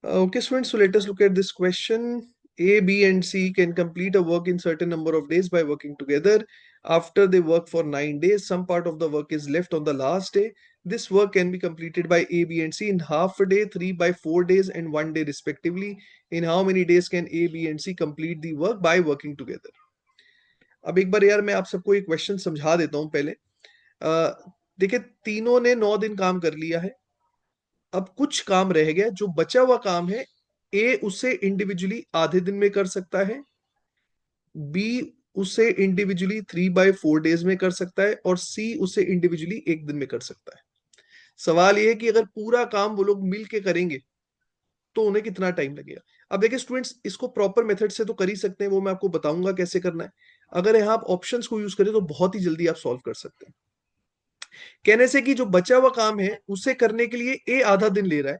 Okay, students, so let us look at this question. A, B, and C can complete a work in certain number of days by working together. After they work for 9 days, some part of the work is left on the last day. This work can be completed by A, B, and C in half a day, 3 by 4 days, and 1 day respectively. In how many days can A, B, and C complete the work by working together? अब एक बार यार मैं आप सबको एक question समझा देता हूं पहले। देखिए, तीनों ने 9 दिन काम कर लिया है। अब कुछ काम रह गया, जो बचा हुआ काम है, ए उसे इंडिविजुअली आधे दिन में कर सकता है, बी उसे इंडिविजुअली 3/4 डेज में कर सकता है, और सी उसे इंडिविजुअली एक दिन में कर सकता है। सवाल यह है कि अगर पूरा काम वो लोग मिल के करेंगे तो उन्हें कितना टाइम लगेगा। अब देखिए स्टूडेंट्स, इसको प्रॉपर मेथड से तो कर ही सकते हैं, वो मैं आपको बताऊंगा कैसे करना है। अगर यहाँ आप ऑप्शंस को यूज करें तो बहुत ही जल्दी आप सॉल्व कर सकते हैं। कहने से कि जो बचा हुआ काम है उसे करने के लिए ए आधा दिन ले रहा है,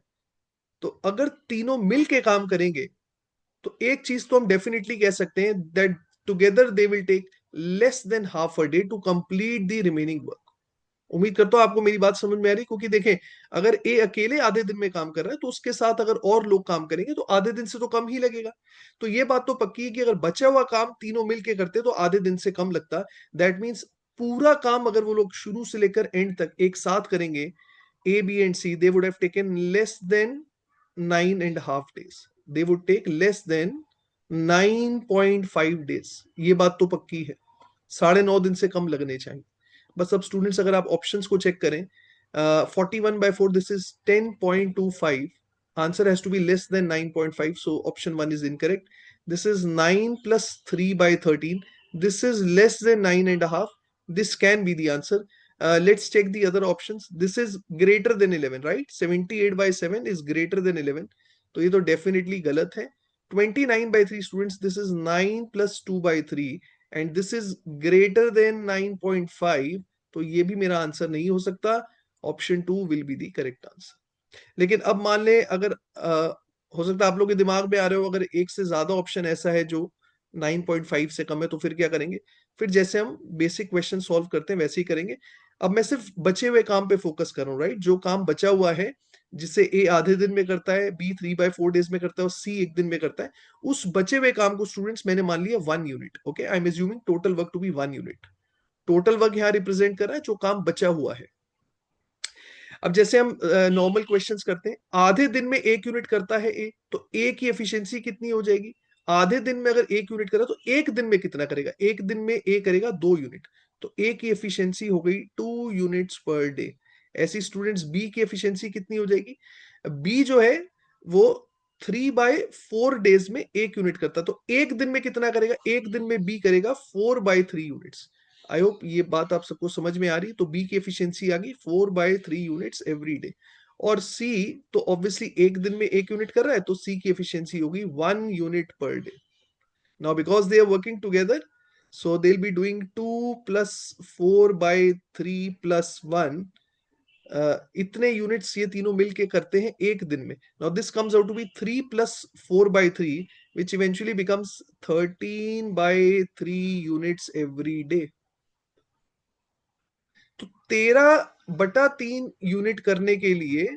तो अगर तीनों मिल के काम करेंगे तो एक चीज तो हम डेफिनेटली कह सकते हैं, that together they will take less than half a day to complete the remaining work. उम्मीद करता हूं आपको मेरी बात समझ में आ रही, क्योंकि देखें, अगर ए अकेले आधे दिन में काम कर रहा है तो उसके साथ अगर और लोग काम करेंगे तो आधे दिन से तो कम ही लगेगा। तो ये बात तो पक्की है कि अगर बचा हुआ काम तीनों मिलके करते तो आधे दिन से कम लगता। दैट मीन्स पूरा काम अगर वो लोग शुरू से लेकर एंड तक एक साथ करेंगे, A B and C, they would have taken less than 9.5 days। They would take less than 9.5 days। ये बात तो पक्की है, 9.5 दिन से कम लगने चाहिए। बस अब स्टूडेंट्स अगर आप ऑप्शंस को चेक करें, 41/4, this is 10.25। Answer has to be less than 9.5, so option 1 is incorrect. This is 9 + 3/13, this is less than 9.5, this can be the answer. Let's check the other options. This is greater than 11, right? 78/7 is greater than 11, तो ये तो definitely गलत है। 29/3 students, this is 9 + 2/3 and this is greater than 9.5, तो ये भी मेरा answer नहीं हो सकता। Option 2 will be the correct answer. लेकिन अब मान ले, अगर हो सकता है आप लोग के दिमाग में आ रहे हो, अगर एक से ज्यादा ऑप्शन ऐसा है जो 9.5 से कम है, तो फिर क्या करेंगे? फिर जैसे हम बेसिक क्वेश्चन सॉल्व करते हैं वैसे ही करेंगे। अब मैं सिर्फ बचे हुए काम पे फोकस कर रहा हूँ, राइट? जो काम बचा हुआ है, जिसे ए आधे दिन में करता है, बी 3/4 डेज में करता है, और सी एक दिन में करता है, उस बचे हुए काम को स्टूडेंट्स मैंने मान लिया 1 unit. Okay, I am assuming total work to be 1 unit. Total work यहाँ रिप्रेजेंट कर रहा है जो काम बचा हुआ है। अब जैसे हम नॉर्मल क्वेश्चंस करते हैं, आधे दिन में 1 यूनिट करता है ए, तो ए की एफिशिएंसी कितनी हो जाएगी? आधे दिन में अगर 1 यूनिट करा तो एक दिन में कितना करेगा? एक दिन में ए करेगा 2 यूनिट, तो ए की एफिशिएंसी हो गई 2 यूनिट्स पर डे। ऐसी स्टूडेंट्स बी की एफिशिएंसी कितनी हो जाएगी? बी जो है वो 3/4 डेज में 1 यूनिट करता, तो एक दिन में कितना करेगा? एक दिन में बी करेगा 4/3 यूनिट्स। आई होप ये बात आप सबको समझ में आ रही। तो बी की एफिशिएंसी आ गई 4/3 यूनिट्स एवरी डे। और सी तो ऑब्वियसली एक दिन में 1 यूनिट कर रहा है, तो सी की एफिशिएंसी होगी 1 unit per day. Now because they are working together, so they will be doing 2 + 4/3 + 1। इतने यूनिट्स ये तीनों मिलके करते हैं एक दिन में। Now this comes out to be 3 + 4/3, which eventually becomes 13/3 units every day. तो 13/3 यूनिट करने के लिए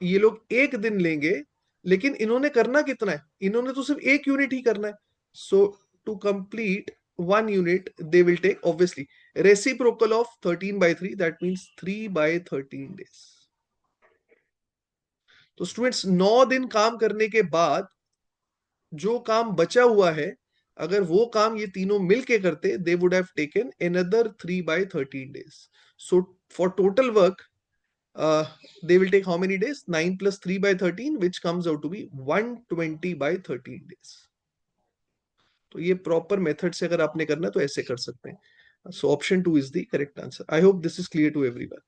ये लोग एक दिन लेंगे, लेकिन इन्होंने करना कितना है? इन्होंने तो सिर्फ 1 यूनिट ही करना है। So to complete 1 unit they will take obviously reciprocal of 13/3, that means 3/13 days. तो स्टूडेंट्स, 9 दिन काम करने के बाद जो काम बचा हुआ है, अगर वो काम ये तीनों मिलके करते, दे would have taken another 3/13 days. So for total work, they will take how many days? 9 + 3/13, which comes out to be 120/13 days। तो ये प्रॉपर मेथड से अगर आपने करना है तो ऐसे कर सकते हैं। So option 2 is the correct answer. I hope this is clear to everyone.